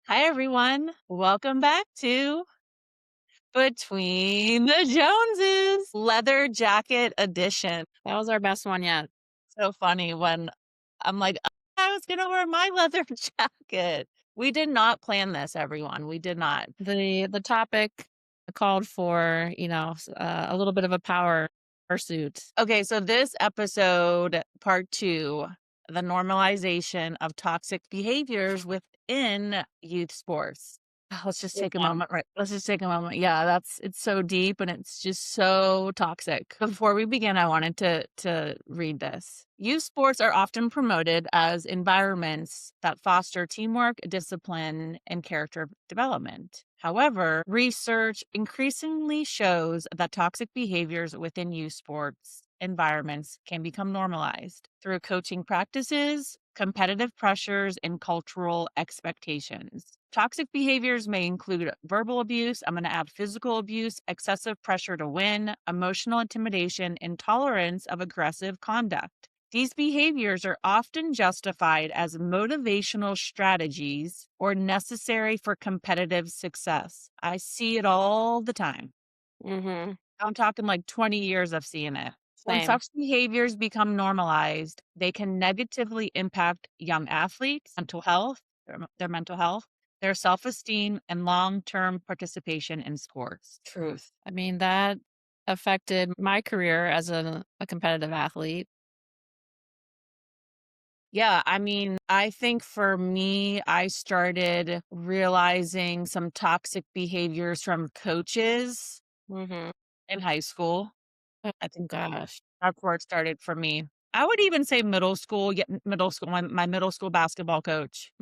Hi, everyone. Welcome back to Between the Joneses Leather Jacket Edition. That was our best one yet. So funny when I'm like, "Oh, I was going to wear my leather jacket." We did not plan this, everyone. We did not. The topic called for, a little bit of a power pursuit. Okay, so this episode, part two, the normalization of toxic behaviors within youth sports. Let's just Big take a one. moment, right? Let's just take a moment. Yeah, it's so deep and it's just so toxic. Before we begin, I wanted to read this. Youth sports are often promoted as environments that foster teamwork, discipline, and character development. However, research increasingly shows that toxic behaviors within youth sports environments can become normalized through coaching practices, competitive pressures, and cultural expectations. Toxic behaviors may include verbal abuse, I'm going to add physical abuse, excessive pressure to win, emotional intimidation, intolerance of aggressive conduct. These behaviors are often justified as motivational strategies or necessary for competitive success. I see it all the time. Mhm. I'm talking like 20 years of seeing it. When Same. such behaviors become normalized, they can negatively impact young athletes' mental health, their mental health, their self esteem, and long term participation in sports. Truth. I mean, that affected my career as a competitive athlete. Yeah, I mean, I think for me, I started realizing some toxic behaviors from coaches Mhm. in high school. Oh I think gosh. that's where it started for me. I would even say middle school, yeah, middle school, my middle school basketball coach.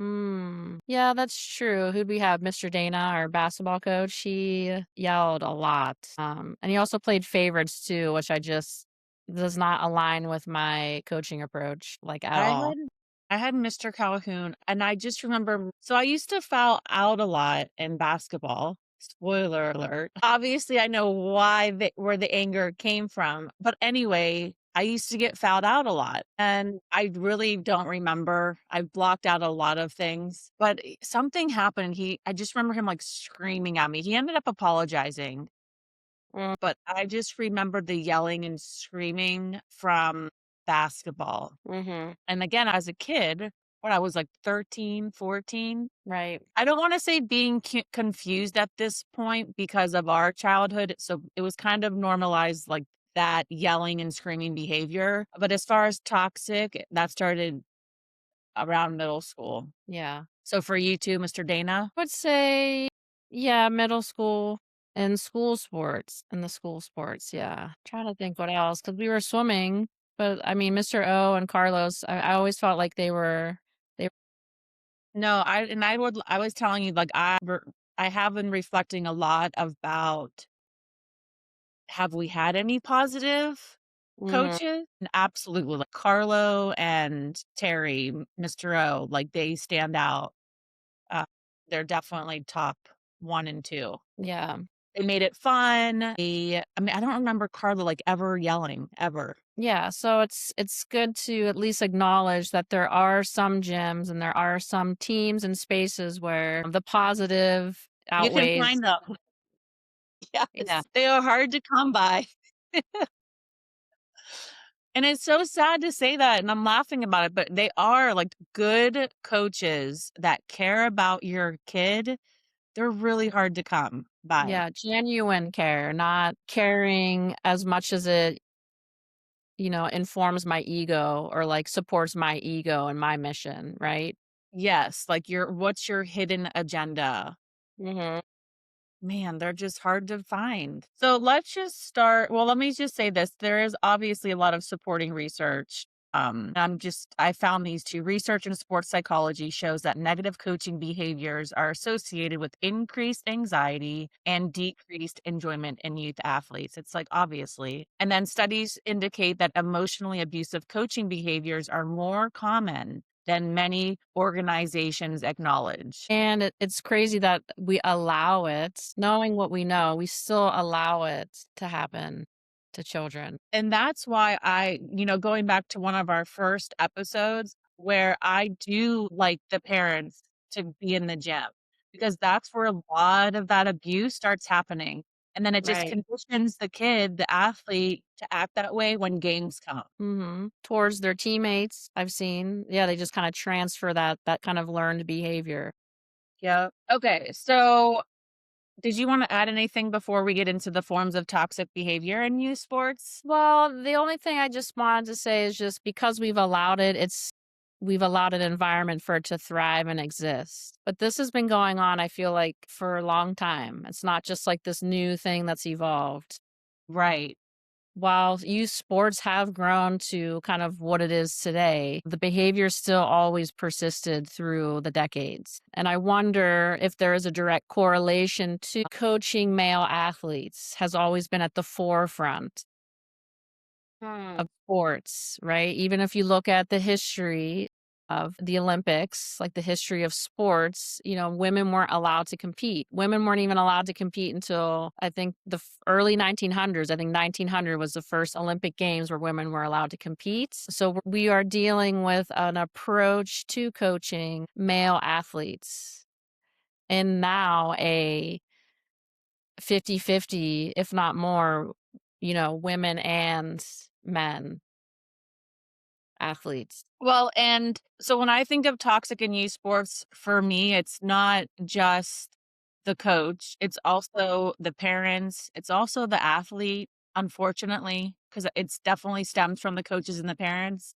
Yeah, that's true. Who'd we have? Mr. Dana, our basketball coach. He yelled a lot. And he also played favorites too, which I just does not align with my coaching approach, like, at I all. had I had Mr. Calhoun, and I just remember so I used to foul out a lot in basketball. Spoiler alert. Obviously, I know where the anger came from, but anyway, I used to get fouled out a lot, and I really don't remember. I blocked out a lot of things, but something happened. I just remember him like screaming at me. He ended up apologizing, Mm. but I just remember the yelling and screaming from basketball. Mhm. And again, as a kid, when I was like 13, 14, Right. I don't wanna say being confused at this point because of our childhood, so it was kind of normalized, like, that yelling and screaming behavior, but as far as toxic, that started around middle school. Yeah. So for you too, Mr. Dana? Would say, yeah, middle school and school sports and the school sports, yeah. Trying to think what else because we were swimming, but, I mean, Mr. O and Carlos, I always felt like they No, I was telling you, like, I have been reflecting a lot about have we had any positive Mhm, coaches? And absolutely, like Carlo and Terry, Mr. O, like they stand out. Uh, they're definitely top 1 and 2. yeah. They made it fun. I mean, I don't remember Carlo, like, ever yelling, ever. Yeah, so it's good to at least acknowledge that there are some gyms and there are some teams and spaces where the positive You can outweighs. find them. Yeah, Yes, they are hard to come by. And it's so sad to say that, and I'm laughing about it, but they are, like, good coaches that care about your kid. They're really hard to come by. yeah, genuine care, not caring as much as it informs my ego or, like, supports my ego and my mission, right? Yes, like, what's your hidden agenda? Mhm. Man, they're just hard to find. So let's just start well, let me just say this, there is obviously a lot of supporting research. I found these 2. Research in sports psychology shows that negative coaching behaviors are associated with increased anxiety and decreased enjoyment in youth athletes. It's like, obviously. And then studies indicate that emotionally abusive coaching behaviors are more common than many organizations acknowledge. And it's crazy that we allow it. Knowing what we know, we still allow it to happen to children. And that's why going back to one of our first episodes where I do like the parents to be in the gym. because that's where a lot of that abuse starts happening, and then it just Right. conditions the kid, the athlete, to act that way when games come. Mhm. Towards their teammates, I've seen. Yeah, they just kinda transfer that kind of learned behavior. Yeah. Okay, so did you wanna add anything before we get into the forms of toxic behavior in youth sports? Well, the only thing I just wanted to say is just because we've allowed an environment for it to thrive and exist. But this has been going on, I feel like, for a long time. It's not just like this new thing that's evolved. Right. While youth sports have grown to kind of what it is today, the behavior still always persisted through the decades. And I wonder if there is a direct correlation to coaching male athletes has always been at the forefront Hmm. of sports, right? Even if you look at the history of the Olympics, like the history of sports, women weren't allowed to compete. Women weren't even allowed to compete until I think the early 1900s. I think 1900 was the first Olympic Games where women were allowed to compete. So we are dealing with an approach to coaching male athletes and now a 50-50, if not more, women and men athletes. Well, and so when I think of toxic in youth sports, for me, it's not just the coach, it's also the parents, it's also the athlete, unfortunately, because it's definitely stems from the coaches and the parents.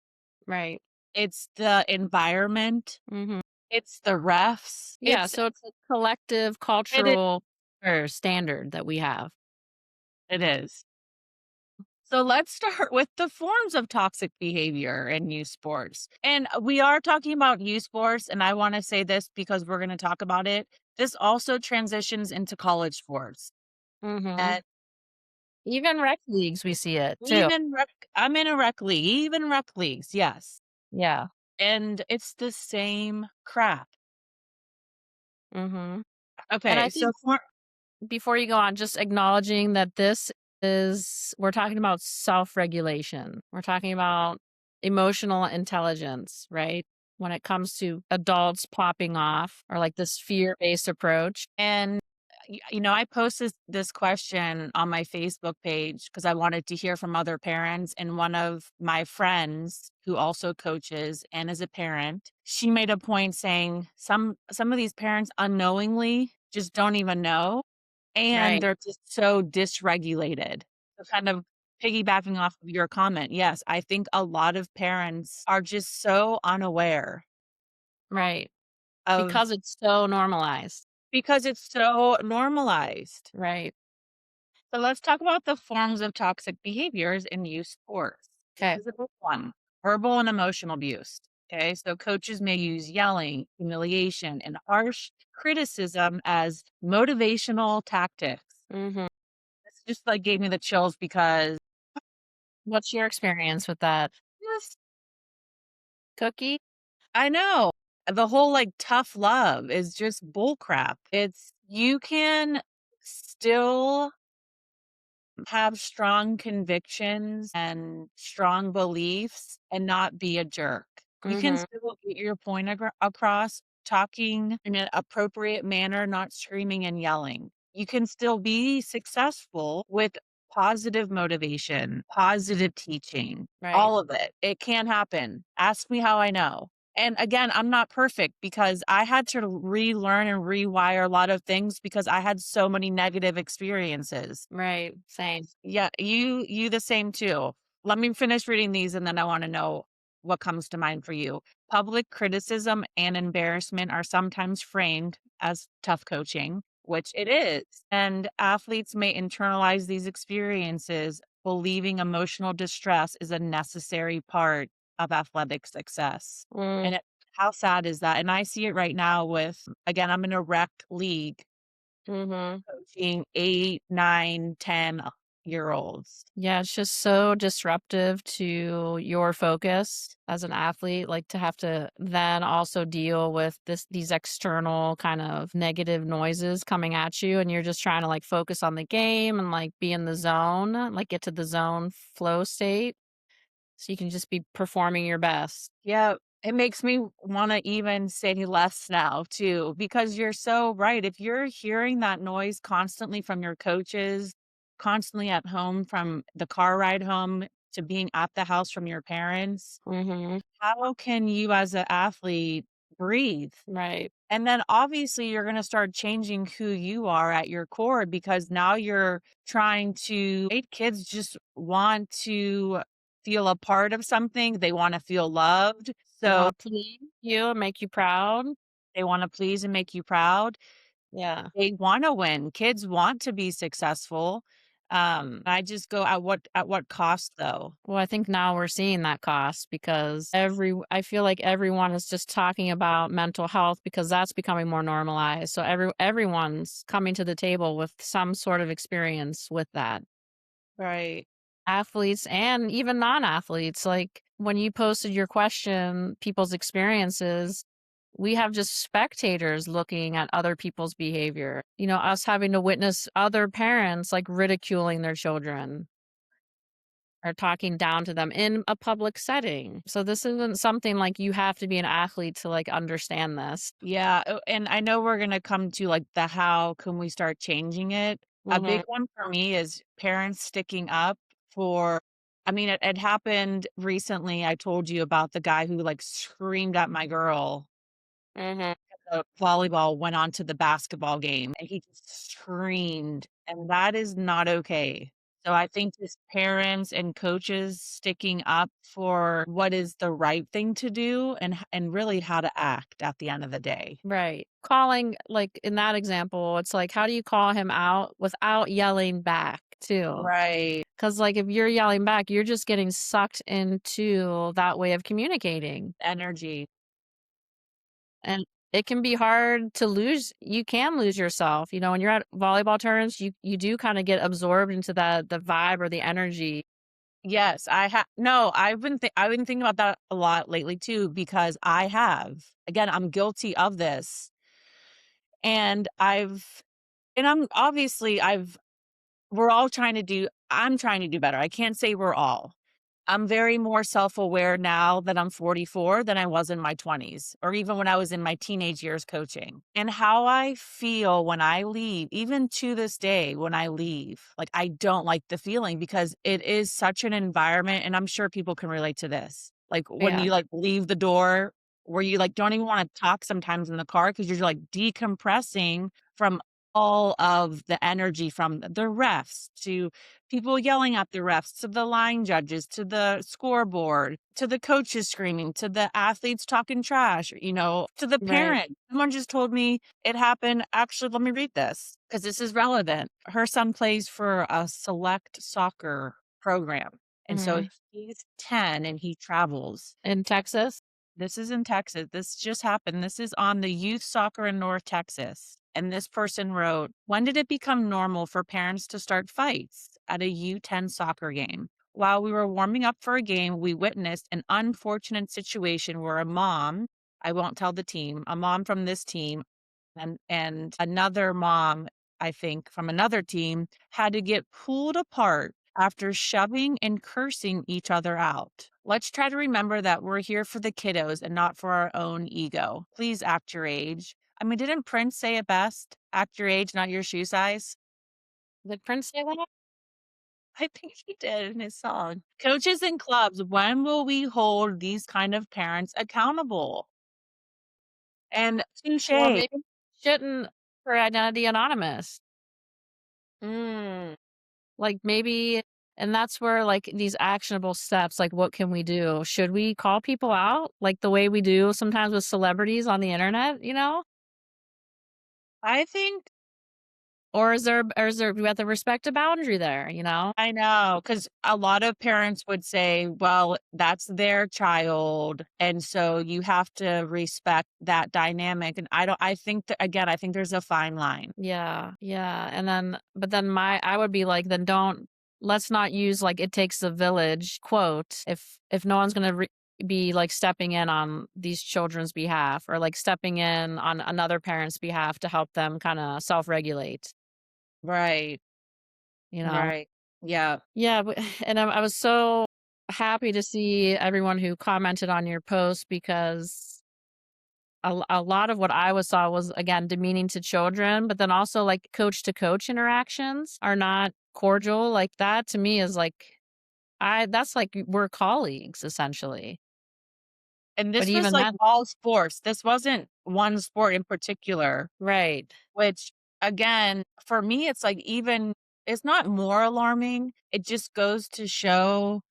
Right. It's the environment, Mhm. it's the refs, Yeah, so it's a collective it is cultural or standard that we have. it is. So let's start with the forms of toxic behavior in youth sports. And we are talking about youth sports, and I want to say this because we're going to talk about it. This also transitions into college sports. Mhm. And Even rec leagues, we see it too. even I'm in a rec league, even rec leagues, yes. Yeah. And it's the same crap. Mhm. And Okay, I so think before you go on, just acknowledging that we're talking about self-regulation. We're talking about emotional intelligence, right? When it comes to adults popping off or like this fear-based approach. and I posted this question on my Facebook page because I wanted to hear from other parents. And one of my friends, who also coaches and is a parent, she made a point saying some of these parents unknowingly just don't even know, and Right. they're just so dysregulated. So kind of piggybacking off of your comment, yes, I think a lot of parents are just so unaware Right. of Because it's so normalized. because it's so normalized. Right. So let's talk about the forms of toxic behaviors in youth sports. This Okay. is a big one: verbal and emotional abuse. Okay, so coaches may use yelling, humiliation, and harsh criticism as motivational tactics. Mhm. This just like gave me the chills because What's your experience with that? yes, Cookie? I know the whole like tough love is just bullcrap. It's you can still have strong convictions and strong beliefs and not be a jerk. You can Mhm. still get your point across, talking in an appropriate manner, not screaming and yelling. You can still be successful with positive motivation, positive teaching, Right. all of it. It can happen. Ask me how I know. And again, I'm not perfect because I had to relearn and rewire a lot of things because I had so many negative experiences. Right. Same. Yeah, you the same too. Let me finish reading these and then I want to know what comes to mind for you. Public criticism and embarrassment are sometimes framed as tough coaching, which it is. And athletes may internalize these experiences, believing emotional distress is a necessary part of athletic success. Mm. And how sad is that? And I see it right now with, again, I'm in a rec league Mhm. coaching 8, 9, 10-year olds. Yeah, it's just so disruptive to your focus as an athlete, like to have to then also deal with these external kind of negative noises coming at you and you're just trying to like focus on the game and like be in the zone, like get to the zone flow state so you can just be performing your best. Yeah. It makes me wanna even say less now too, because you're so right. If you're hearing that noise constantly from your coaches, constantly at home from the car ride home to being at the house from your parents, Mhm. how can you as an athlete breathe? Right. And then obviously you're gonna start changing who you are at your core because now you're trying to make kids just want to feel a part of something. They wanna feel loved. They So wanna please you and make you proud. they wanna please and make you proud. Yeah. They wanna win. Kids want to be successful. I just go at what cost though? Well, I think now we're seeing that cost because I feel like everyone is just talking about mental health because that's becoming more normalized. So everyone's coming to the table with some sort of experience with that. Right. Athletes and even non-athletes, like, when you posted your question, people's experiences, we have just spectators looking at other people's behavior. You know, us having to witness other parents, like, ridiculing their children or talking down to them in a public setting. So this isn't something like you have to be an athlete to, like, understand this. Yeah, and I know we're gonna come to, like, the how can we start changing it. A big Mhm, one for me is parents sticking up for I mean, it happened recently, I told you about the guy who, like, screamed at my girl. mhm. The volleyball went on to the basketball game, and he just screamed, and that is not okay. So I think just parents and coaches sticking up for what is the right thing to do and really how to act at the end of the day. Right. Calling like, in that example, it's like, how do you call him out without yelling back too? Right. Because, like, if you're yelling back, you're just getting sucked into that way of communicating, Energy. and it can be hard to lose you can lose yourself, you know, when you're at volleyball tournaments, you do kinda get absorbed into the vibe or the energy. Yes, I've been thinking about that a lot lately too because I have. Again, I'm guilty of this, and I'm obviously I've we're all trying to do I'm trying to do better. I can't say we're all. I'm very more self-aware now that I'm 44 than I was in my 20s or even when I was in my teenage years coaching. And how I feel when I leave, even to this day when I leave, like I don't like the feeling because it is such an environment and I'm sure people can relate to this. Like when Yeah, you like leave the door where you like don't even want to talk sometimes in the car because you're like decompressing from all of the energy from the refs to people yelling at the refs, to the line judges, to the scoreboard, to the coaches screaming, to the athletes talking trash, to the right. parent. Someone just told me it happened. Actually, let me read this because this is relevant. Her son plays for a select soccer program. And so Mhm. he's 10 and he travels. In Texas? This is in Texas. This just happened. This is on the youth soccer in North Texas. And this person wrote, when did it become normal for parents to start fights at a U10 soccer game? While we were warming up for a game, we witnessed an unfortunate situation where a mom, I won't tell the team, a mom from this team and another mom, I think, from another team had to get pulled apart after shoving and cursing each other out. Let's try to remember that we're here for the kiddos and not for our own ego. Please act your age. I mean, didn't Prince say it best? Act your age, not your shoe size. Did Prince say that? I think he did in his song. Coaches and clubs, when will we hold these kind of parents accountable? And Well, touche. maybe shouldn't her identity anonymous. Mm. Like, maybe and that's where, like, these actionable steps, like, what can we do? Should we call people out, like, the way we do sometimes with celebrities on the internet, you know? I think Or is there we have to respect a boundary there, you know? I know, because a lot of parents would say, "Well, that's their child, and so you have to respect that dynamic," and I think that again, I think there's a fine line. Yeah, yeah, and then but then my I would be like, "Then don't let's not use, like, 'it takes a village' quote if no one's gonna be, like, stepping in on these children's behalf or, like, stepping in on another parent's behalf to help them kinda self-regulate," Right, you know? right. Yeah. Yeah, but and I was so happy to see everyone who commented on your post because a lot of what I was saw was, again, demeaning to children, but then also, like, coach to coach interactions are not cordial. Like, that to me is like I that's like we're colleagues essentially. And But this was even like that all sports. This wasn't one sport in particular, right, which again, for me, it's like even it's not more alarming. It just goes to show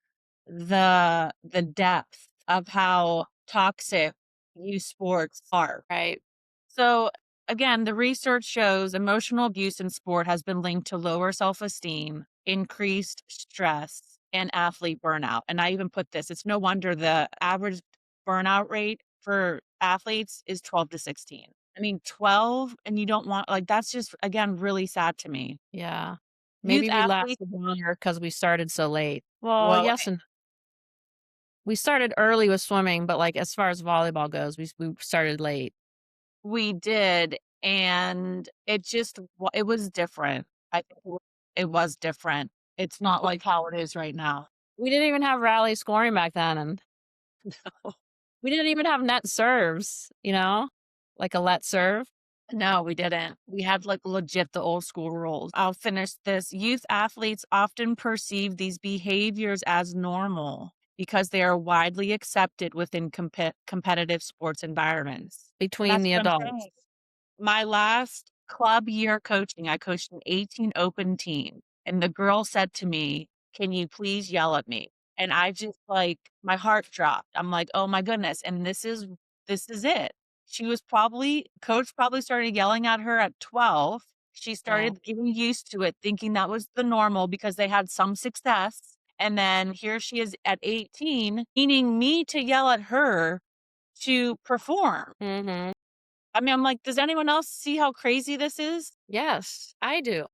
the depth of how toxic youth sports are. right. So again, the research shows emotional abuse in sport has been linked to lower self-esteem, increased stress, and athlete burnout. And I even put this, it's no wonder the average burnout rate for athletes is 12 to 16. I mean, 12 and you don't want like that's just again really sad to me. Yeah. Youth Maybe we athletes, lasted longer because we started so late. Well, well, yes, and we started early with swimming, but, like, as far as volleyball goes, we started late. we did, and it just it was different. I think it was different. It's not like how it is right now. We didn't even have rally scoring back then, and we didn't even have net serves, you know? Like a let serve. No, we didn't. We had like legit the old school rules. I'll finish this. Youth athletes often perceive these behaviors as normal because they are widely accepted within competitive sports environments. And Between that's the what I'm adults. saying. My last club year coaching, I coached an 18 open team, and the girl said to me, "Can you please yell at me?" And I just like my heart dropped. I'm like, "Oh my goodness." And this is it. She was probably coach probably started yelling at her at 12. She Yeah. started getting used to it, thinking that was the normal because they had some success. And then here she is at 18, needing me to yell at her to perform. Mhm. I mean, I'm like, does anyone else see how crazy this is? Yes, I do.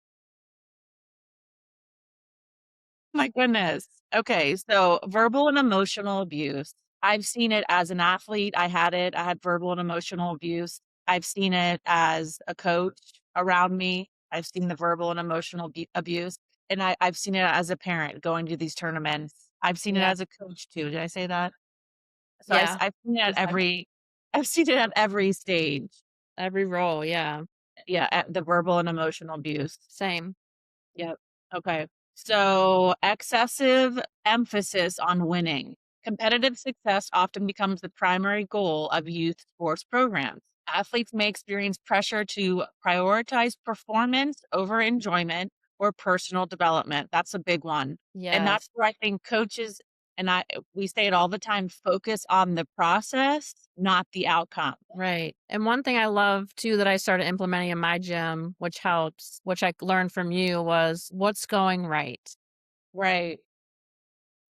My goodness. Okay, so verbal and emotional abuse. I've seen it as an athlete. I had it. I had verbal and emotional abuse. I've seen it as a coach around me. I've seen the verbal and emotional abuse. And I've seen it as a parent going to these tournaments. I've seen it Yeah. as a coach too. Did I say that? So Yeah. I've seen it at You said it. I've seen it at every stage. Every role, yeah. Yeah, at the verbal and emotional abuse. Same. Yep. Okay. So excessive emphasis on winning. Competitive success often becomes the primary goal of youth sports programs. Athletes may experience pressure to prioritize performance over enjoyment or personal development. That's a big one. And that's Yes. where I think coaches and we say it all the time, focus on the process, not the outcome. Right. And one thing I love too that I started implementing in my gym, which helps, which I learned from you was what's going right. Right.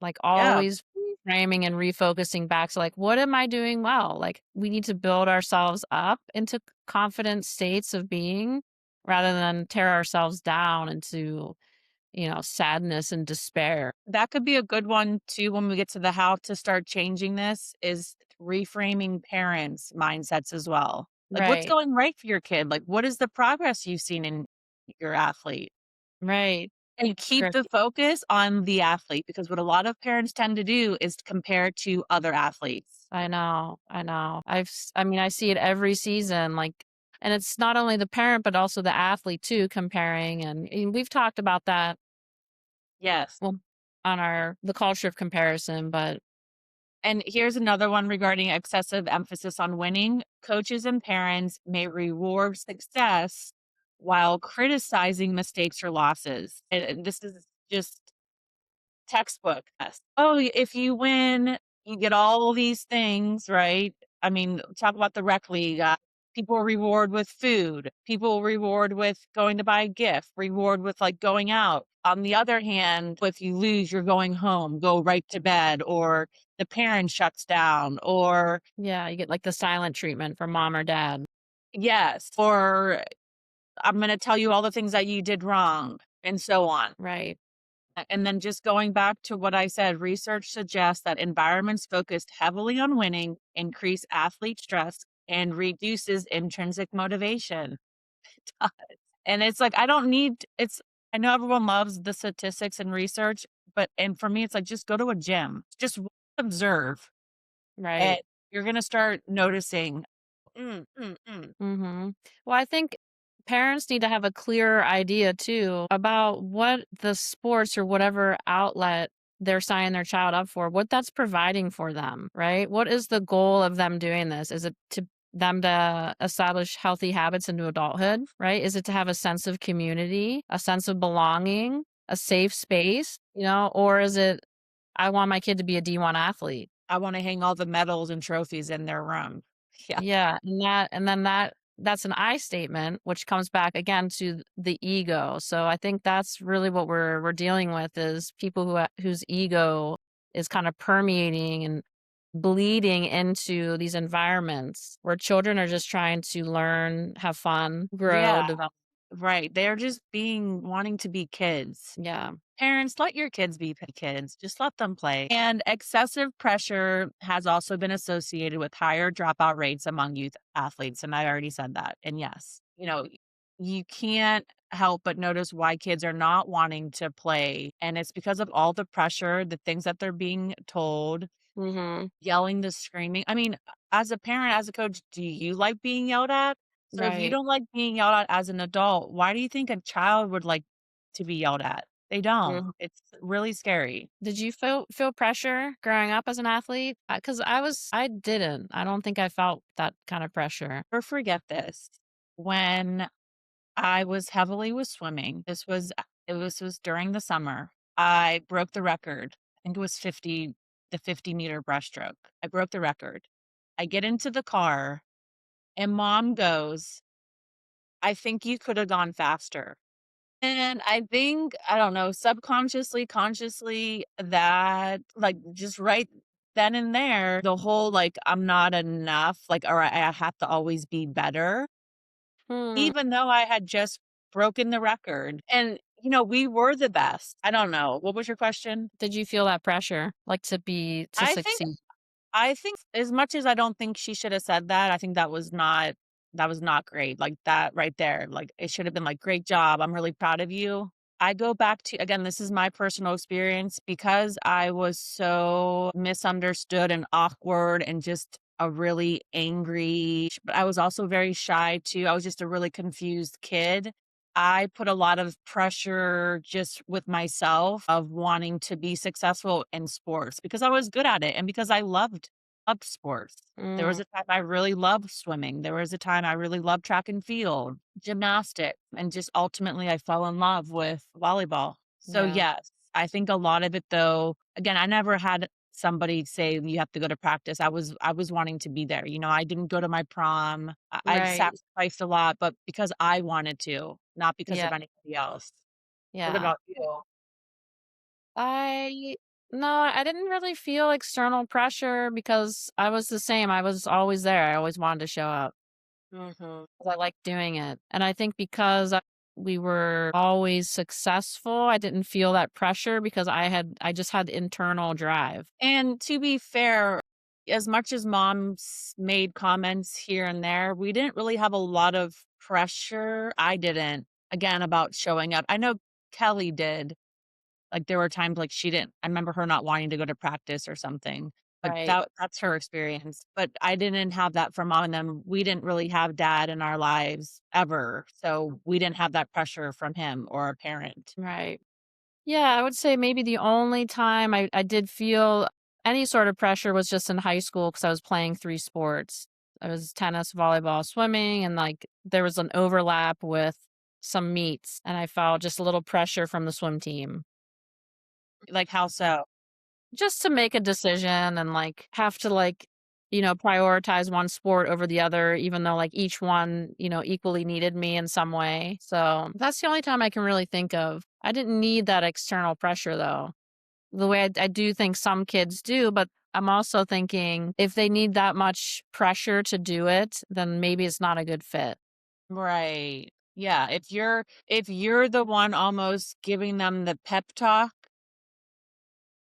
Like Yeah. always framing and refocusing back to like, what am I doing well? Like we need to build ourselves up into confident states of being rather than tear ourselves down into, sadness and despair. That could be a good one too when we get to the how to start changing this is reframing parents' mindsets as well. Like, what's Right. going right for your kid? Like, what is the progress you've seen in your athlete? Right. And keep Correct. the focus on the athlete because what a lot of parents tend to do is compare to other athletes. I know. I know. I mean, I see it every season. Like, and it's not only the parent, but also the athlete too, comparing. And we've talked about that. Yes. Well, on the culture of comparison, but And here's another one regarding excessive emphasis on winning. Coaches and parents may reward success while criticizing mistakes or losses. And this is just textbook. Yes. Oh, if you win, you get all these things, right? I mean, talk about the rec league. People reward with food. People reward with going to buy a gift. Reward with like going out. On the other hand, if you lose, you're going home. Go right to bed, or the parent shuts down, or yeah, you get like the silent treatment from mom or dad. yes, or I'm going to tell you all the things that you did wrong, and so on. Right. And then just going back to what I said, research suggests that environments focused heavily on winning increase athlete stress and reduces intrinsic motivation. And it's like, I don't need it's I know everyone loves the statistics and research, but and for me, it's like, just go to a gym. Just observe, and Right. you're gonna start noticing, "Mm, mm, mm." Mhm. Well, I think parents need to have a clearer idea too about what the sports or whatever outlet they're signing their child up for, what that's providing for them, right? What is the goal of them doing this? Is it to them to establish healthy habits into adulthood, right? Is it to have a sense of community, a sense of belonging, a safe space, or is it I want my kid to be a D1 athlete? I wanna hang all the medals and trophies in their room. Yeah. Yeah, and then that's an I statement, which comes back again to the ego. So I think that's really what we're dealing with is people whose ego is kind of permeating and bleeding into these environments where children are just trying to learn, have fun, grow, Yeah, develop. right, they're just being wanting to be kids. Yeah. Parents, let your kids be kids. Just let them play. And excessive pressure has also been associated with higher dropout rates among youth athletes. And I already said that. And yes, you can't help but notice why kids are not wanting to play. And it's because of all the pressure, the things that they're being told, Mhm. yelling, the screaming. I mean, as a parent, as a coach, do you like being yelled at? So if you Right. don't like being yelled at as an adult, why do you think a child would like to be yelled at? They don't. Mhm. It's really scary. Did you feel pressure growing up as an athlete? Because I didn't. I don't think I felt that kind of pressure. Never forget this. When I was heavily with swimming, it was during the summer. I broke the record. I think it was 50, the 50-meter breaststroke. I broke the record. I get into the car and mom goes, "I think you could have gone faster." And I think, I don't know, subconsciously, consciously, that, like, just right then and there, the whole, like, I'm not enough, like, or I have to always be better, Hmm. even though I had just broken the record. And, we were the best. I don't know. What was your question? Did you feel that pressure, like, to I think succeed? I think as much as I don't think she should have said that, I think that was not great, like, that right there, like, it should have been like, "Great job, I'm really proud of you." I go back to, again, this is my personal experience, because I was so misunderstood and awkward and just a really angry, but I was also very shy too, I was just a really confused kid. I put a lot of pressure just with myself of wanting to be successful in sports because I was good at it and because I loved sports. There was Mm, a time I really loved swimming. There was a time I really loved track and field, gymnastics, and just ultimately I fell in love with volleyball. So yeah, yes, I think a lot of it though, again, I never had somebody say you have to go to practice. I was wanting to be there. I didn't go to my prom. I've right, sacrificed a lot, but because I wanted to, not because yeah, of anybody else. What yeah. about you? I No, I didn't really feel external pressure because I was the same, I was always there, I always wanted to show up Mhm. 'cause I liked doing it, and I think because we were always successful, I didn't feel that pressure because I just had internal drive. And to be fair, as much as moms made comments here and there, we didn't really have a lot of pressure. I didn't, again, about showing up. I know Kelly did. Like, there were times, like, she didn't, I remember her not wanting to go to practice or something, but Right, that's her experience. But I didn't have that from mom, and then we didn't really have dad in our lives ever, so we didn't have that pressure from him or a parent. right. Yeah, I would say maybe the only time I did feel any sort of pressure was just in high school because I was playing 3 sports. I was tennis, volleyball, swimming, and, like, there was an overlap with some meets, and I felt just a little pressure from the swim team. Like, how so? Just to make a decision and, like, have to, like, prioritize one sport over the other even though, like, each one, equally needed me in some way. So, that's the only time I can really think of. I didn't need that external pressure, though. The way I do think some kids do, but I'm also thinking if they need that much pressure to do it, then maybe it's not a good fit. Right. Yeah, if you're the one almost giving them the pep talk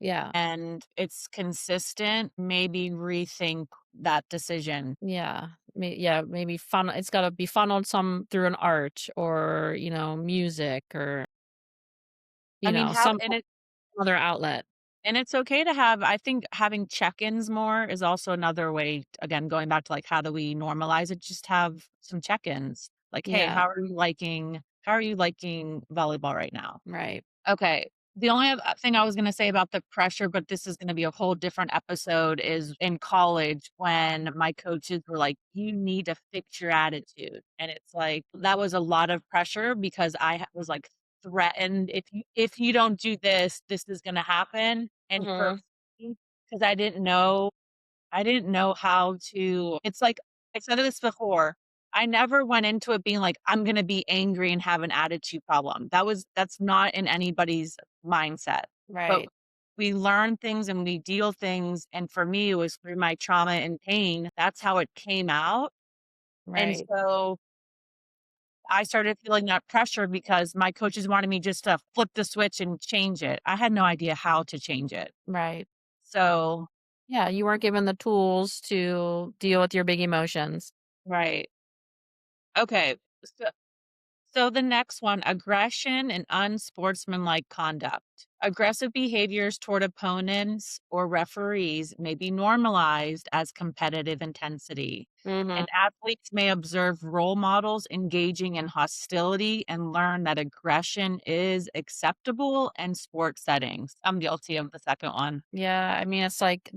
Yeah. and it's consistent, maybe rethink that decision. Yeah. Yeah, maybe fun it's gotta be funneled some through an art or, music or, I mean, how some and it Other outlet. And it's okay to have I think having check-ins more is also another way, again, going back to, like, how do we normalize it? Just have some check-ins. Like, "Hey, Yeah, how are you liking volleyball right now?" right. Okay. The only thing I was gonna say about the pressure, but this is gonna be a whole different episode, is in college when my coaches were like, "You need to fix your attitude." And it's like, that was a lot of pressure because was, like, threatened, if you don't do this, this is gonna happen." And for Mhm. me, 'cause I didn't know how to it's like I said this before, I never went into it being like, "I'm gonna be angry and have an attitude problem." That's not in anybody's mindset. But Right, we learn things and we deal things, and for me, it was through my trauma and pain, that's how it came out, and right, so I started feeling that pressure because my coaches wanted me just to flip the switch and change it. I had no idea how to change it. right. So Yeah, you weren't given the tools to deal with your big emotions. right. Okay. So the next one, aggression and unsportsmanlike conduct. Aggressive behaviors toward opponents or referees may be normalized as competitive intensity. Mhm. And athletes may observe role models engaging in hostility and learn that aggression is acceptable in sports settings. I'm guilty of the second one. Yeah, I mean, it's like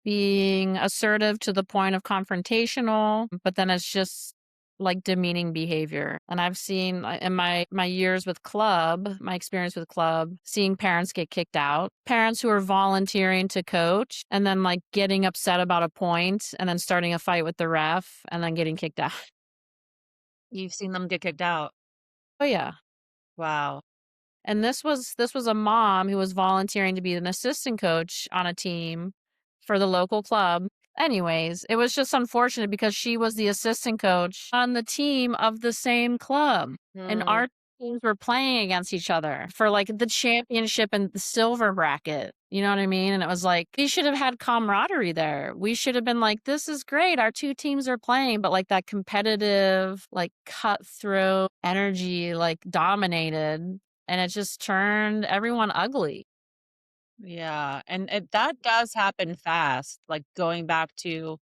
being assertive to the point of confrontational, but then it's just like demeaning behavior. And I've seen in my years with club, my experience with club, seeing parents get kicked out, parents who are volunteering to coach and then like getting upset about a point and then starting a fight with the ref and then getting kicked out. You've seen them get kicked out. Oh yeah. Wow. And this was a mom who was volunteering to be an assistant coach on a team for the local club. Anyways, it was just unfortunate because she was the assistant coach on the team of the same club, and Mm, our teams were playing against each other for, like, the championship and the silver bracket, you know what I mean? And it was like, we should have had camaraderie there. We should have been like, "This is great, our 2 teams are playing," but, like, that competitive, like, cutthroat energy, like, dominated and it just turned everyone ugly. yeah. And that does happen fast. Like going back to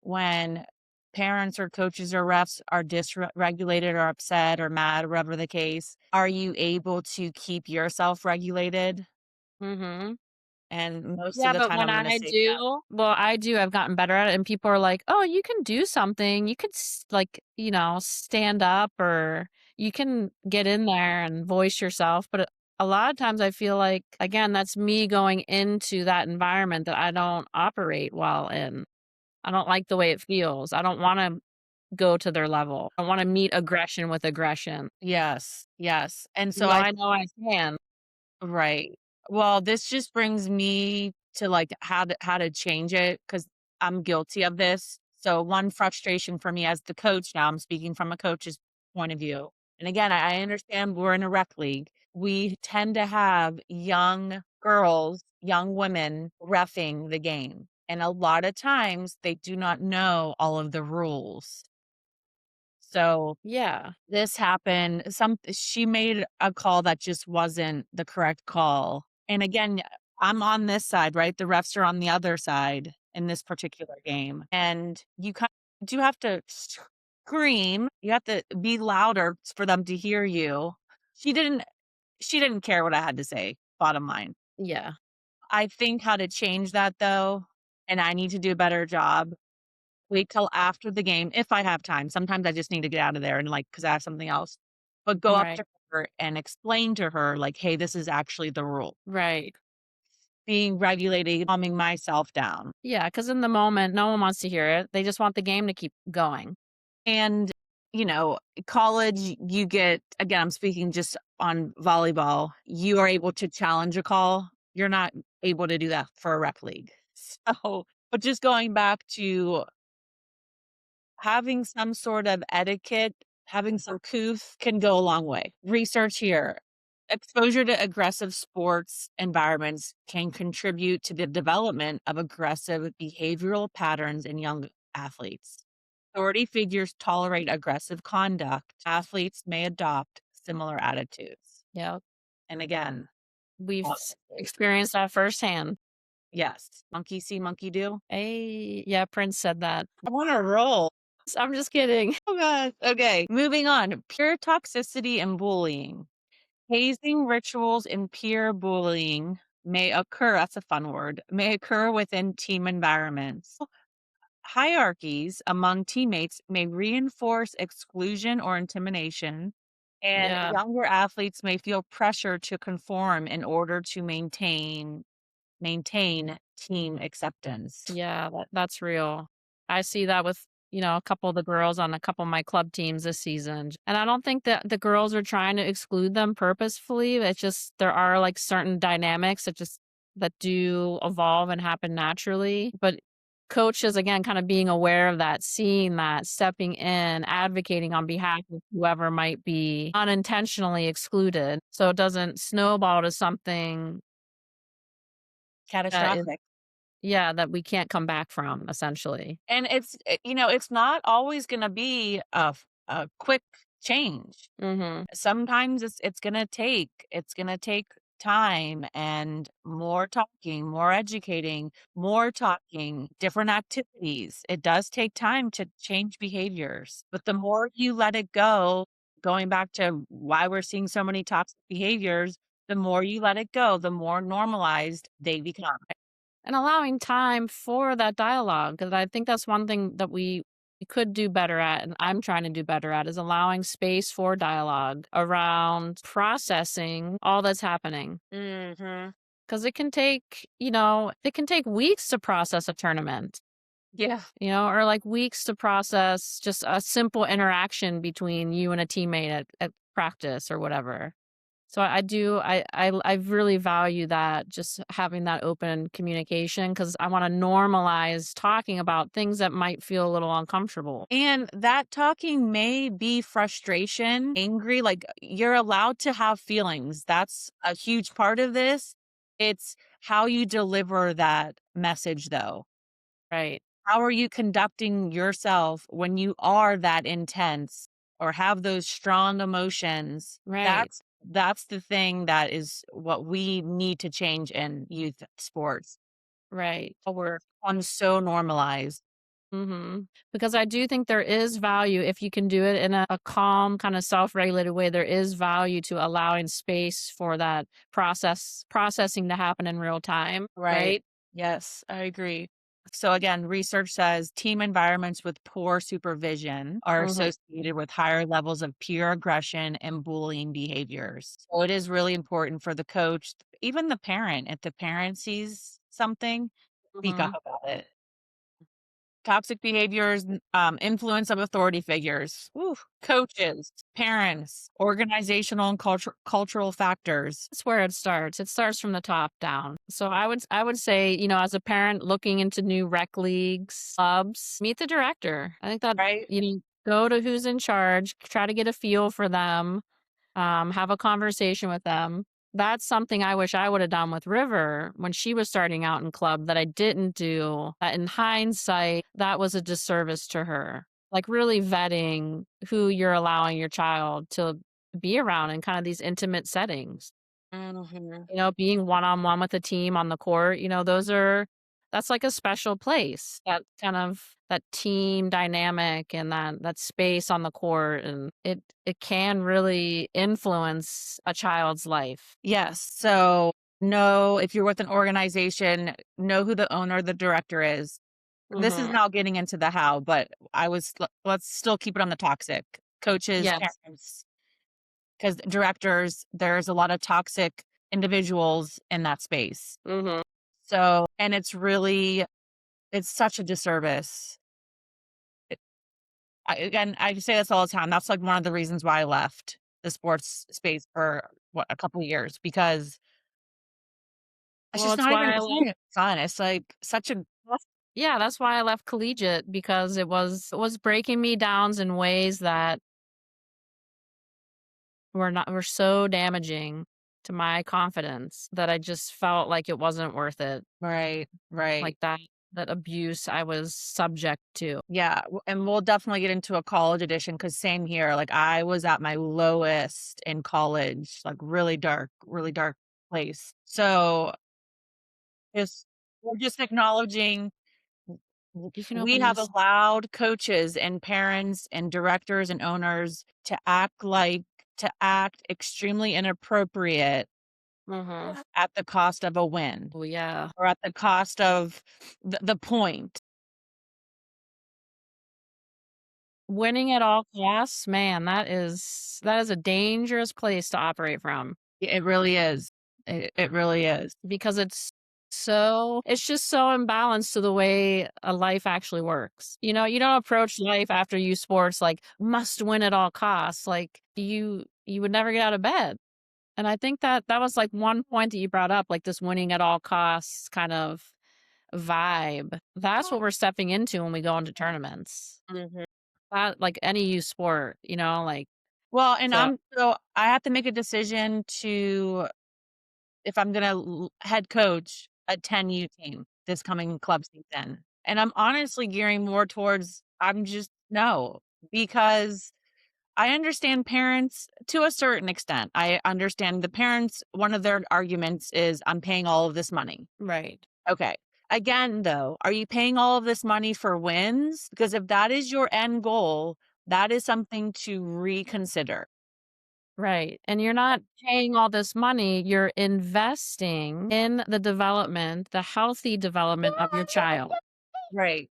when parents or coaches or refs are dysregulated or upset or mad, or whatever the case, are you able to keep yourself regulated? Mhm. And most of Yeah, the but time, when I'm gonna I say yes. do well, I do, I've gotten better at it, and people are like, "Oh, you can do something. You could like, stand up or you can get in there and voice yourself." But a lot of times I feel like, again, that's me going into that environment that I don't operate well in. I don't like the way it feels. I don't wanna go to their level. I wanna meet aggression with aggression. Yes, yes. And Even so though I I know I can. right. Well, this just brings me to, like, how to change it because 'cause I'm guilty of this. So, one frustration for me as the coach now, I'm speaking from a coach's point of view. And again, I understand we're in a rec league. We tend to have young girls, young women reffing the game, and a lot of times, they do not know all of the rules. So Yeah. this happened she made a call that just wasn't the correct call, and again, I'm on this side, right? The refs are on the other side in this particular game, and you do have to scream, you have to be louder for them to hear you. She didn't she didn't care what I had to say, bottom line. Yeah. I think how to change that though, and I need to do a better job. Wait till after the game if I have time. Sometimes I just need to get out of there and, like, because I have something else. But go up Right. to her and explain to her, like, "Hey, this is actually the rule." Right. Being regulated, calming myself down. Yeah, because in the moment, no one wants to hear it. They just want the game to keep going. And, college, you get again, I'm speaking just on volleyball, you are able to challenge a call. You're not able to do that for a rec league. So but just going back to having some sort of etiquette, having some couth can go a long way. Research here. Exposure to aggressive sports environments can contribute to the development of aggressive behavioral patterns in young athletes. Authority figures tolerate aggressive conduct. Athletes may adopt similar attitudes. Yeah. And again, We've Obviously. experienced that firsthand. Yes. Monkey see, monkey do. Hey, yeah, Prince said that. I wanna roll. I'm just kidding. Oh god. Okay, moving on. Peer toxicity and bullying. Hazing rituals and peer bullying may occur, that's a fun word, may occur within team environments. Hierarchies among teammates may reinforce exclusion or intimidation, and Yeah. younger athletes may feel pressure to conform in order to maintain team acceptance. Yeah, that's real. I see that with, a couple of the girls on a couple of my club teams this season. And I don't think that the girls are trying to exclude them purposefully. It's just there are like certain dynamics that do evolve and happen naturally. But coaches again kind of being aware of that, seeing that, stepping in, advocating on behalf of whoever might be unintentionally excluded. So it doesn't snowball to something that is Catastrophic. yeah, that we can't come back from, essentially. And it's not always gonna be a quick change. Mhm. Sometimes it's gonna take time and more educating, more talking, different activities. It does take time to change behaviors, but the more you let it go, going back to why we're seeing so many toxic behaviors, the more you let it go, the more normalized they become. And allowing time for that dialogue, because I think that's one thing that we could do better at, and I'm trying to do better at, is allowing space for dialogue around processing all that's happening. Mhm. Because it can take weeks to process a tournament, Yeah. or like weeks to process just a simple interaction between you and a teammate at practice or whatever. So I do I really value that, just having that open communication, because I wanna normalize talking about things that might feel a little uncomfortable. And that talking may be frustration, angry, like, you're allowed to have feelings. That's a huge part of this. It's how you deliver that message, though. Right, How are you conducting yourself when you are that intense or have those strong emotions? right, That's the thing that is what we need to change in youth sports. right. We're on so normalized. Mhm. Because I do think there is value if you can do it in a calm, kinda self-regulated way. There is value to allowing space for that processing to happen in real time, Right. right? Yes, I agree. So again, research says team environments with poor supervision are Mhm, associated with higher levels of peer aggression and bullying behaviors. So it is really important for the coach, even the parent. If the parent sees something, speak up mhm. about it. Toxic behaviors, influence of authority figures, ooh, coaches, parents, organizational and cultural factors. That's where it starts. It starts from the top down. So I would say, as a parent looking into new rec leagues, clubs, meet the director. I think that Right? go to who's in charge, try to get a feel for them, have a conversation with them. That's something I wish I would have done with River when she was starting out in club that I didn't do. That in hindsight, that was a disservice to her. Like really vetting who you're allowing your child to be around in kind of these intimate settings. Mhm. Being one on one with a team on the court, that's like a special place. That kind of that team dynamic and that space on the court, and it can really influence a child's life. Yes. So know if you're with an organization, know who the owner, the director is. This is Mhm. now getting into the how, but let's still keep it on the toxic. Coaches, Yes. parents, because directors, there's a lot of toxic individuals in that space. Mhm. So, and it's such a disservice. It, I say this all the time. That's like one of the reasons why I left the sports space for what, a couple years, because it's Well, just it's not even why I left. fun. It's like such a Yeah, that's why I left collegiate, because it was breaking me down in ways that were so damaging to my confidence that I just felt like it wasn't worth it. right, right. Like that abuse I was subject to. Yeah, and we'll definitely get into a college edition because same here. Like I was at my lowest in college, like really dark place. So just we're just acknowledging You can we open have this. allowed coaches and parents and directors and owners to act extremely inappropriate Mhm. at the cost of a win Oh, yeah. or at the cost of the point. Winning at all costs, man, that is a dangerous place to operate from It really is. It really is. because it's just so imbalanced to the way a life actually works. You don't approach life after you sports like must win at all costs. Like you would never get out of bed. And I think that was like one point that you brought up, like this winning at all costs kind of vibe. That's what we're stepping into when we go into tournaments. Mhm. That like any youth sport, like Well, and so I have to make a decision to if I'm gonna head coach a 10U team this coming club season. And I'm honestly gearing more towards I'm just no, because I understand parents to a certain extent. I understand the parents, one of their arguments is I'm paying all of this money. right. Okay. Again, though, are you paying all of this money for wins? Because if that is your end goal, that is something to reconsider. Right. And you're not paying all this money, you're investing in the development, the healthy development of your child. Right.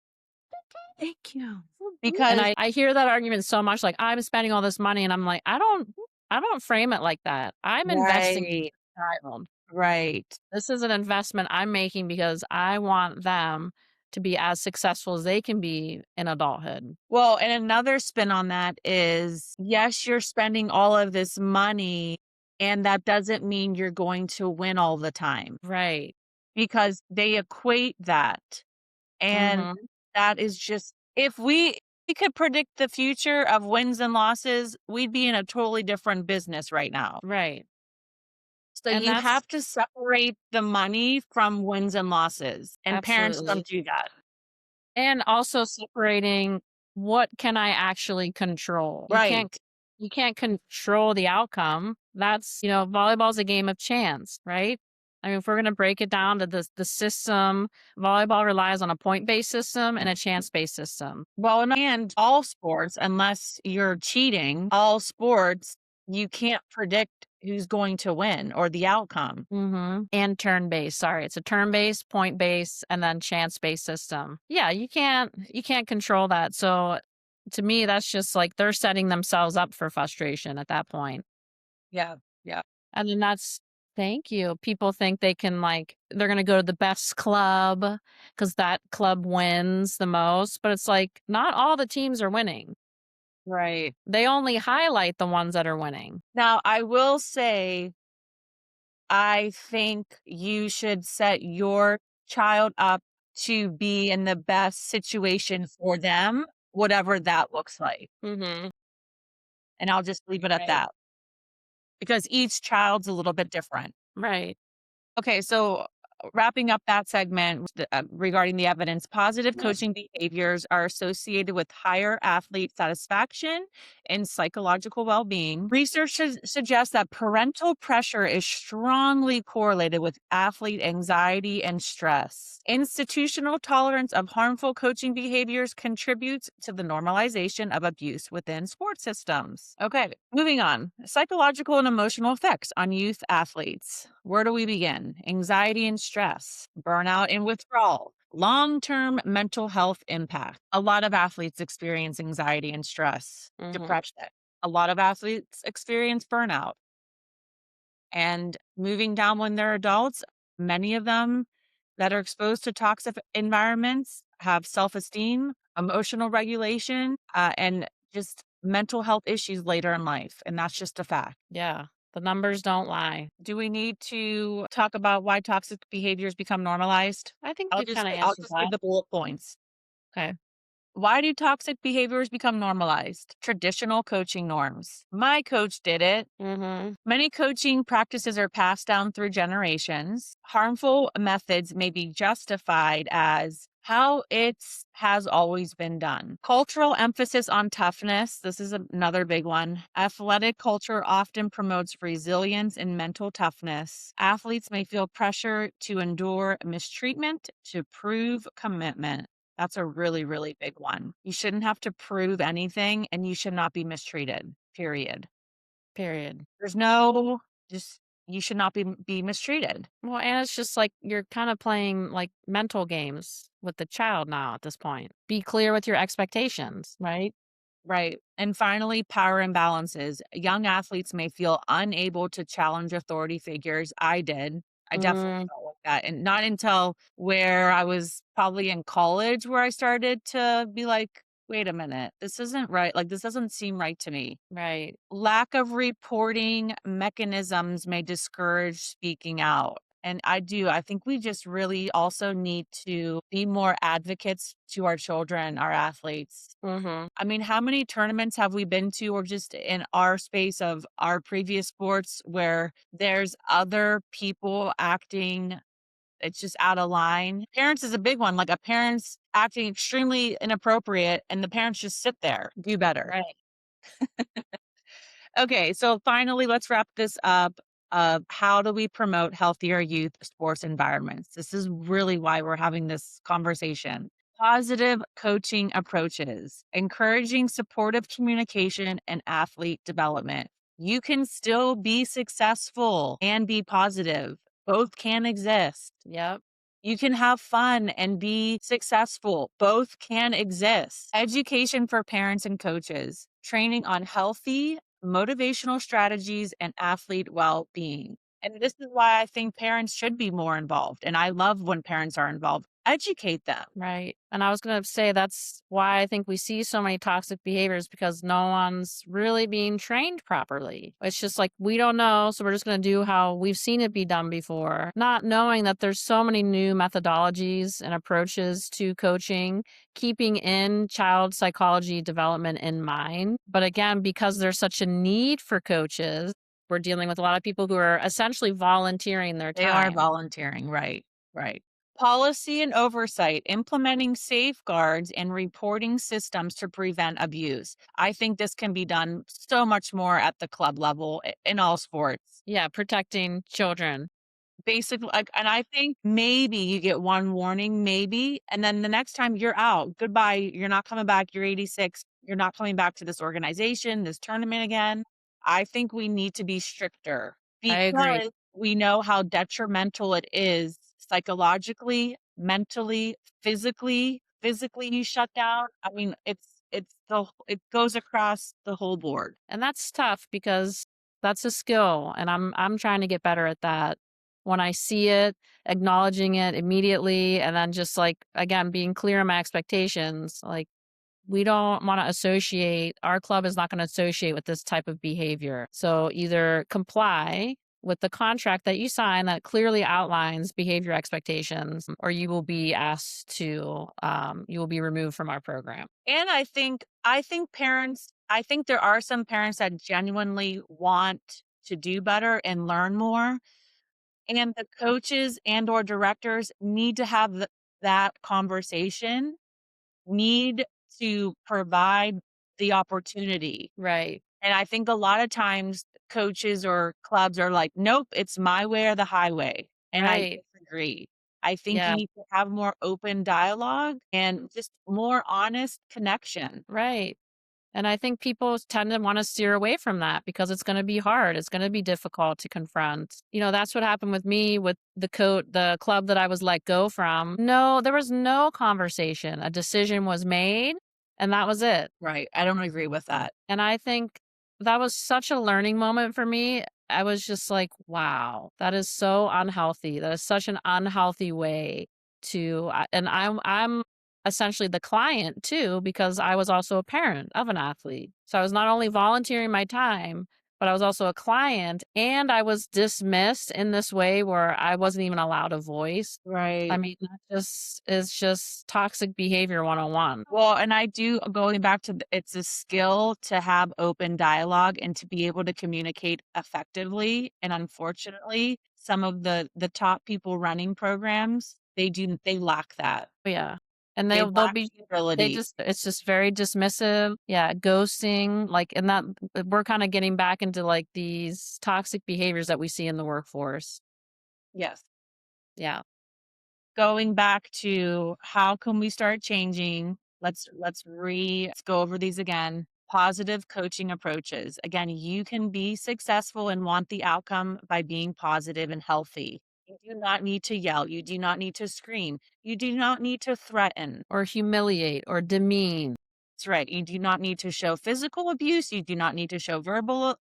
Thank you. And Because I hear that argument so much like I'm spending all this money and I'm like, I don't frame it like that. I'm investing right, in my child. right. This is an investment I'm making because I want them to be as successful as they can be in adulthood. Well, and another spin on that is, yes, you're spending all of this money, and that doesn't mean you're going to win all the time Right. because they equate that. And Mhm. that is just if we could predict the future of wins and losses, we'd be in a totally different business right now. Right. So And you that's have to separate the money from wins and losses, and parents don't absolutely. do that. And also separating what can I actually control? Right. You can't control the outcome. Volleyball's a game of chance, right? I mean, if we're gonna break it down to the system, volleyball relies on a point-based system and a chance-based system. Well, and all sports, unless you're cheating, all sports, you can't predict who's going to win or the outcome. And turn-based. Sorry, it's a turn-based, point-based, and then chance-based system. Yeah, you can't control that. So to me, that's just like they're setting themselves up for frustration at that point. Yeah. Yeah. And then that's thank you. People think they're gonna go to the best club because that club wins the most, but it's like not all the teams are winning. Right. They only highlight the ones that are winning. Now, I will say, I think you should set your child up to be in the best situation for them, whatever that looks like. Mhm. And I'll just leave it at Right. that because each child's a little bit different. Right. Okay, so wrapping up that segment regarding the evidence, positive Yep. coaching behaviors are associated with higher athlete satisfaction and psychological well being. Research suggests that parental pressure is strongly correlated with athlete anxiety and stress. Institutional tolerance of harmful coaching behaviors contributes to the normalization of abuse within sports systems. Okay, moving on. Psychological and emotional effects on youth athletes. Where do we begin? Anxiety and stress, burnout and withdrawal, long term mental health impact. A lot of athletes experience anxiety and stress, Mhm. depression. A lot of athletes experience burnout. And moving down when they're adults, many of them that are exposed to toxic environments have self esteem, emotional regulation, and just mental health issues later in life. And that's just a fact. Yeah. The numbers don't lie. Do we need to talk about why toxic behaviors become normalized? I think we've kinda I'll answered just give that. the bullet points. Okay. Why do toxic behaviors become normalized? Traditional coaching norms. My coach did it. Mhm. Many coaching practices are passed down through generations. Harmful methods may be justified as How it's has always been done. Cultural emphasis on toughness. This is another big one. Athletic culture often promotes resilience and mental toughness. Athletes may feel pressure to endure mistreatment to prove commitment. That's a really, really big one. You shouldn't have to prove anything and you should not be mistreated, period. Period. There's no just you should not be mistreated. Well, and it's just like you're kind of playing like mental games with the child now at this point. Be clear with your expectations, right? Right. And finally, power imbalances. Young athletes may feel unable to challenge authority figures. I did. I definitely Mm, felt like that. And not until where I was probably in college where I started to be like, wait a minute, this isn't right. Like, this doesn't seem right to me. right. Lack of reporting mechanisms may discourage speaking out. And I think we just really also need to be more advocates to our children, our athletes. Mhm. I mean, how many tournaments have we been to or just in our space of our previous sports where there's other people acting it's just out of line? Parents is a big one, like a parent's acting extremely inappropriate and the parents just sit there. Do better. Right. Okay, so finally, let's wrap this up. How do we promote healthier youth sports environments? This is really why we're having this conversation. Positive coaching approaches, encouraging supportive communication and athlete development. You can still be successful and be positive. Both can exist. Yep. You can have fun and be successful. Both can exist. Education for parents and coaches, training on healthy, motivational strategies and athlete well being. And this is why I think parents should be more involved. And I love when parents are involved. Educate them. Right. And I was going to say that's why I think we see so many toxic behaviors because no one's really being trained properly. It's just like we don't know, so we're just going to do how we've seen it be done before, not knowing that there's so many new methodologies and approaches to coaching, keeping in child psychology development in mind. But again, because there's such a need for coaches, we're dealing with a lot of people who are essentially volunteering their They are time. volunteering, right, right. Policy and oversight, implementing safeguards and reporting systems to prevent abuse. I think this can be done so much more at the club level in all sports. Yeah, protecting children. Basically, like, and I think maybe you get one warning, maybe, and then the next time you're out. Goodbye. You're not coming back. You're 86. You're not coming back to this organization, this tournament again. I think we need to be stricter I agree. because we know how detrimental it is psychologically, mentally, physically. Physically, you shut down. I mean, it goes across the whole board. And that's tough because that's a skill and I'm trying to get better at that. When I see it, acknowledging it immediately and then just like again being clear on my expectations, like we don't want to associate our club is not going to associate with this type of behavior. So either comply with the contract that you sign that clearly outlines behavior expectations or you will be asked to you will be removed from our program. And I think there are some parents that genuinely want to do better and learn more, and the coaches and or directors need to have that conversation, need to provide the opportunity. Right. And I think a lot of times coaches or clubs are like, "Nope, it's my way or the highway." And I Right. disagree. I think you Yeah. need to have more open dialogue and just more honest connection. Right. And I think people tend to want to steer away from that because it's going to be hard. It's going to be difficult to confront. You know, that's what happened with me with the club that I was let go from. No, there was no conversation. A decision was made and that was it. Right. I don't agree with that. And I think that was such a learning moment for me. I was just like, wow, that is so unhealthy. That is such an unhealthy way and I'm essentially the client too because I was also a parent of an athlete. So I was not only volunteering my time, but I was also a client and I was dismissed in this way where I wasn't even allowed a voice. I Right. mean, that just is just toxic behavior 101. Well, and I do going back to it's a skill to have open dialogue and to be able to communicate effectively. And unfortunately, some of the top people running programs, they lack that. Yeah. And They they'll lack be the they ability. just it's just very dismissive, yeah, ghosting, like, and that we're kinda getting back into, like, these toxic behaviors that we see in the workforce. Yes. Yeah. Going back to how can we start changing? Let's go over these again. Positive coaching approaches. Again, you can be successful and want the outcome by being positive and healthy. You do not need to yell. You do not need to scream. You do not need to threaten. Or humiliate or demean. That's right. You do not need to show physical abuse. You do not need to show verbal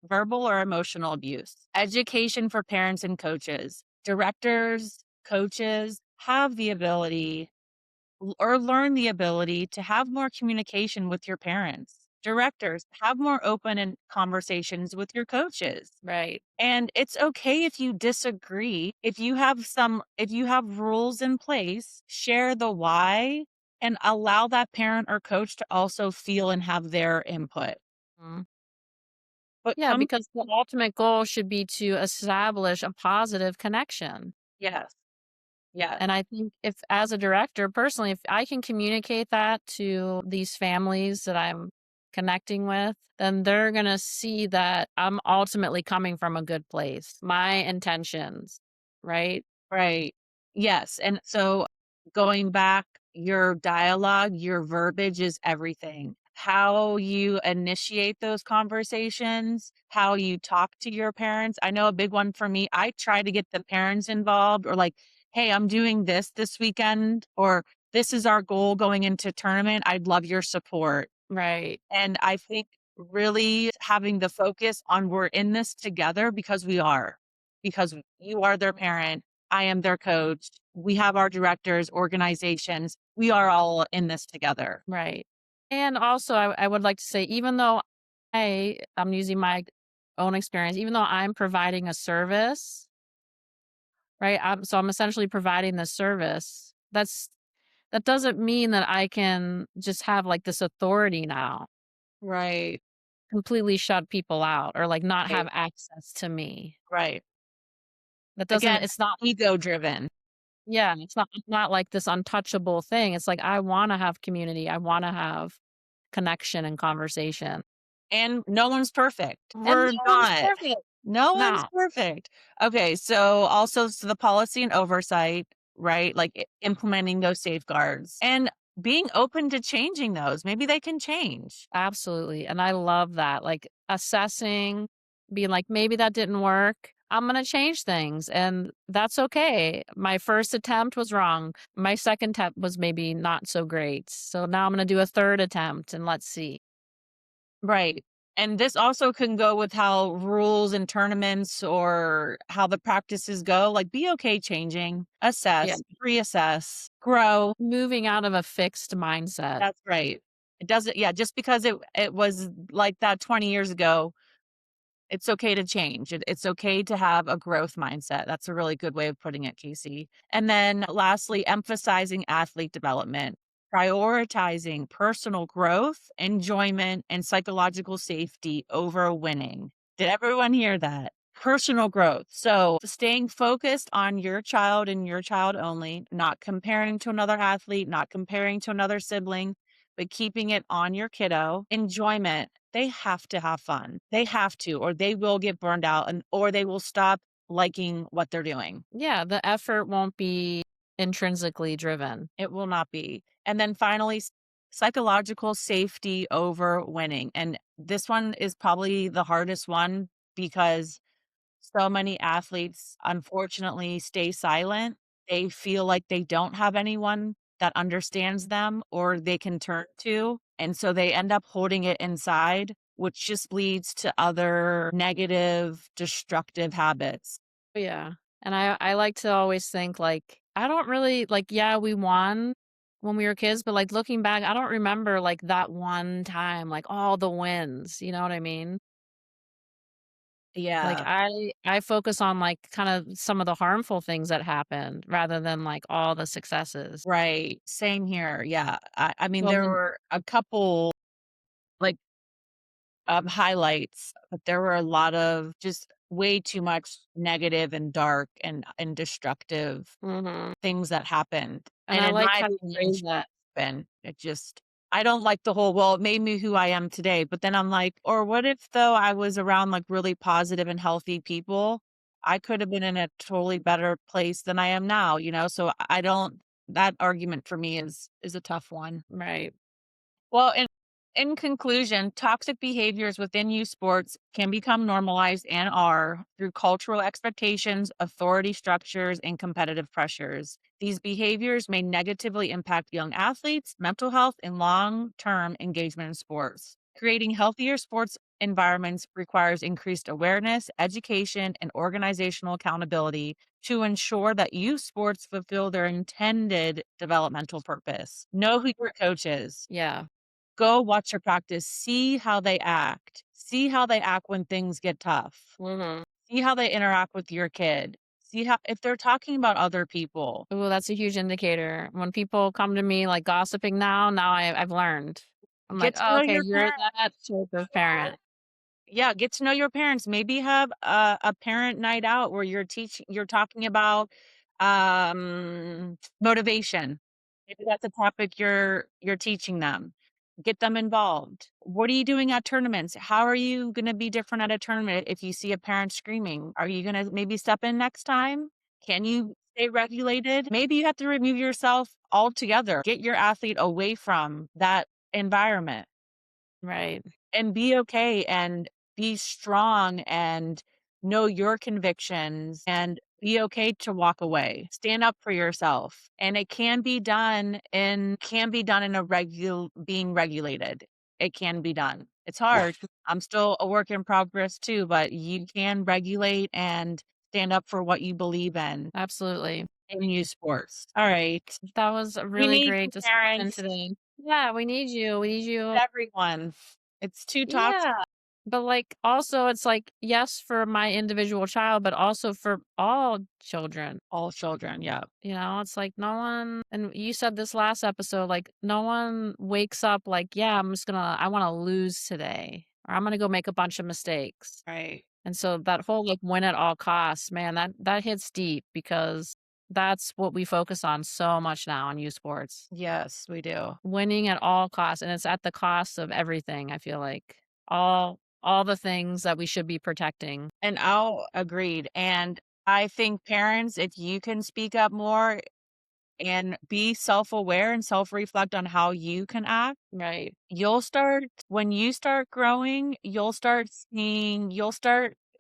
or emotional abuse. Education for parents and coaches. Directors, coaches have the ability or learn the ability to have more communication with your parents. Directors have more open and conversations with your coaches. Right. And it's okay if you disagree. If you have rules in place, share the why and allow that parent or coach to also feel and have their input. Mhm. But Yeah, come because the ultimate goal should be to establish a positive connection. Yes. Yes. And I think if as a director, personally, if I can communicate that to these families that I'm connecting with, then they're gonna see that I'm ultimately coming from a good place. My intentions, right? Right. Yes, and so going back, your dialogue, your verbiage is everything. How you initiate those conversations, how you talk to your parents. I know a big one for me, I try to get the parents involved or like, "Hey, I'm doing this weekend," or "This is our goal going into tournament. I'd love your support." Right. And I think really having the focus on we're in this together because we are. Because you are their parent, I am their coach, we have our directors, organizations, we are all in this together. Right. And also, I would like to say, even though I'm using my own experience, even though I'm providing a service, right? I'm essentially providing the service. That doesn't mean that I can just have like this authority now, Right, completely shut people out or like not have right, access to me. right. That doesn't, Again, it's not, ego driven yeah, it's not like this untouchable thing. It's like I want to have community. I want to have connection and conversation. and no one's perfect. And We're no one's not. perfect. No one's No, perfect. Okay, so also the policy and oversight, right? Like implementing those safeguards and being open to changing those. Maybe they can change. absolutely. And I love that. Like assessing, being like, maybe that didn't work. I'm going to change things. And that's okay. My first attempt was wrong. My second attempt was maybe not so great. So now I'm going to do a third attempt and let's see. Right. And this also can go with how rules and tournaments or how the practices go. Like, be okay changing, Yeah. assess, reassess, grow. Moving out of a fixed mindset. That's right. It doesn't, yeah, just because it was like that 20 years ago, it's okay to change. It's okay to have a growth mindset. That's a really good way of putting it, Casey. And then lastly, emphasizing athlete development, prioritizing personal growth, enjoyment, and psychological safety over winning. Did everyone hear that? Personal growth. So staying focused on your child and your child only, not comparing to another athlete, not comparing to another sibling, but keeping it on your kiddo. Enjoyment. They have to have fun. They have to, or they will get burned out and or they will stop liking what they're doing. Yeah. The effort won't be intrinsically driven. It will not be. And then finally, psychological safety over winning. And this one is probably the hardest one because so many athletes unfortunately stay silent. They feel like they don't have anyone that understands them or they can turn to. And so they end up holding it inside, which just leads to other negative, destructive habits. Yeah. And I like to always think like I don't really like yeah, we won when we were kids, but like looking back, I don't remember like that one time, like all the wins, you know what I mean? Like Yeah. I focus on like kind of some of the harmful things that happened rather than like all the successes. Right. Same here. Yeah. I mean, Well, there then were a couple like highlights, but there were a lot of just way too much negative and dark and destructive mhm. things that happened. And And I in like my how you opinion, phrase that. been. It just I don't like the whole, "Well, it made me who I am today," but then I'm like, "Or what if though I was around, like, really positive and healthy people? I could have been in a totally better place than I am now," you know? So I don't that argument for me is a tough one. Right. Well, in conclusion, toxic behaviors within youth sports can become normalized and are through cultural expectations, authority structures, and competitive pressures. These behaviors may negatively impact young athletes' mental health and long term engagement in sports. Creating healthier sports environments requires increased awareness, education, and organizational accountability to ensure that youth sports fulfill their intended developmental purpose. Know who your coach is. Yeah. Go watch her practice, see how they act. See how they act when things get tough. Mhm. See how they interact with your kid. See how if they're talking about other people. Ooh, that's a huge indicator. When people come to me, like, gossiping now I've learned. I'm like, Get to "Oh, know okay, your you're parents. that type of parent." Yeah, get to know your parents. Maybe have a parent night out where you're talking about motivation. Maybe that's a topic you're teaching them. Get them involved. What are you doing at tournaments? How are you going to be different at a tournament if you see a parent screaming? Are you going to maybe step in next time? Can you stay regulated? Maybe you have to remove yourself altogether. Get your athlete away from that environment Right. and be okay and be strong and know your convictions and be okay to walk away. Stand up for yourself. And it can be done in a being regulated. It can be done. It's hard. I'm still a work in progress too, but you can regulate and stand up for what you believe Absolutely. in youth sports. All right. That was a We really need great you discussion parents, today. Yeah, we need you. We need you. everyone. It's too toxic. Yeah. But, like, also, it's like, yes, for my individual child, but also for all children. All children, yeah. You know, it's like no one, and you said this last episode, like, no one wakes up like, "Yeah, I wanna lose today," or, "I'm gonna go make a bunch of mistakes." Right. And so that whole, like, win at all costs, man, that hits deep because that's what we focus on so much now in youth sports. Yes, we do. Winning at all costs, and it's at the cost of everything, I feel like. All the things that we should be protecting. And I'll agreed. And I think parents, if you can speak up more and be self-aware and self-reflect on how you can act, Right. you'll start when you start growing, you'll start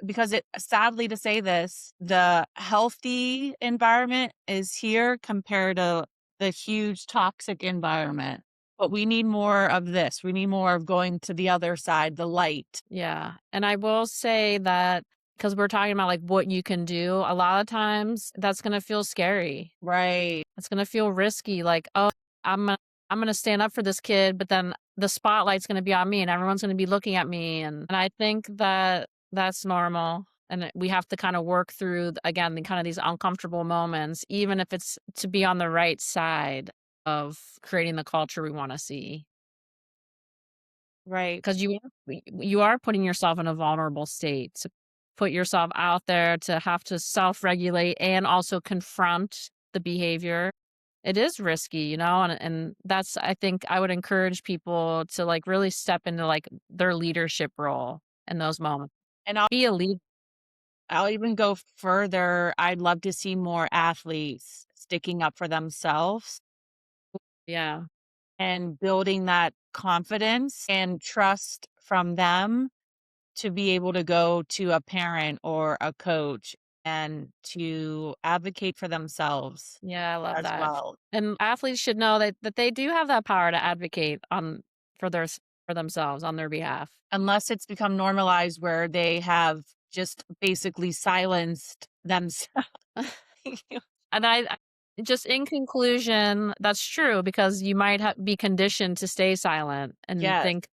because it sadly to say this, the healthy environment is here compared to the huge toxic environment. But we need more of this. We need more of going to the other side, the light. Yeah, and I will say that because 'cause we're talking about, like, what you can do, a lot of times that's gonna feel scary. Right. It's gonna feel risky, like, "Oh, I'm gonna I'm gonna stand up for this kid, but then the spotlight's gonna be on me, and everyone's gonna be looking at me," and I think that that's normal, and that we have to kinda work through, again, the kind of these uncomfortable moments, even if it's to be on the right side of creating the culture we wanna see. Right. 'Cause you are putting yourself in a vulnerable state to put yourself out there, to have to self-regulate and also confront the behavior. It is risky, you know, and that's, I think I would encourage people to, like, really step into, like, their leadership role in those moments. And Be a lead. I'll even go further. I'd love to see more athletes sticking up for themselves Yeah. and building that confidence and trust from them to be able to go to a parent or a coach and to advocate for themselves Yeah, I love as that. well. And athletes should know that they do have that power to advocate on for their for themselves, on their behalf. Unless it's become normalized where they have just basically silenced themselves. And just in conclusion, that's true because you might be conditioned to stay silent and Yes. think,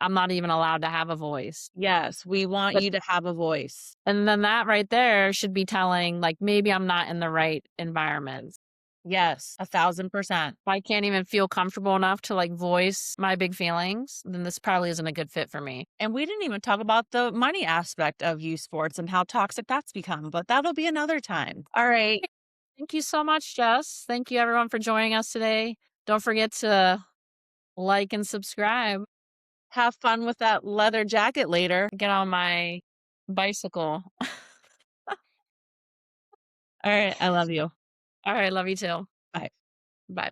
"I'm not even allowed to have a voice." Yes. We want But you to have a voice. and then that right there should be telling, like, maybe I'm not in the right environment. Yes. 1,000%. If I can't even feel comfortable enough to, like, voice my big feelings, then this probably isn't a good fit for me. And we didn't even talk about the money aspect of youth sports and how toxic that's become, but that'll be another time. All right. Thank you so much, Jess. Thank you everyone for joining us today. Don't forget to like and subscribe. Have fun with that leather jacket later. Get on my bicycle. All right, I love you. All right, love you too. Bye. Bye.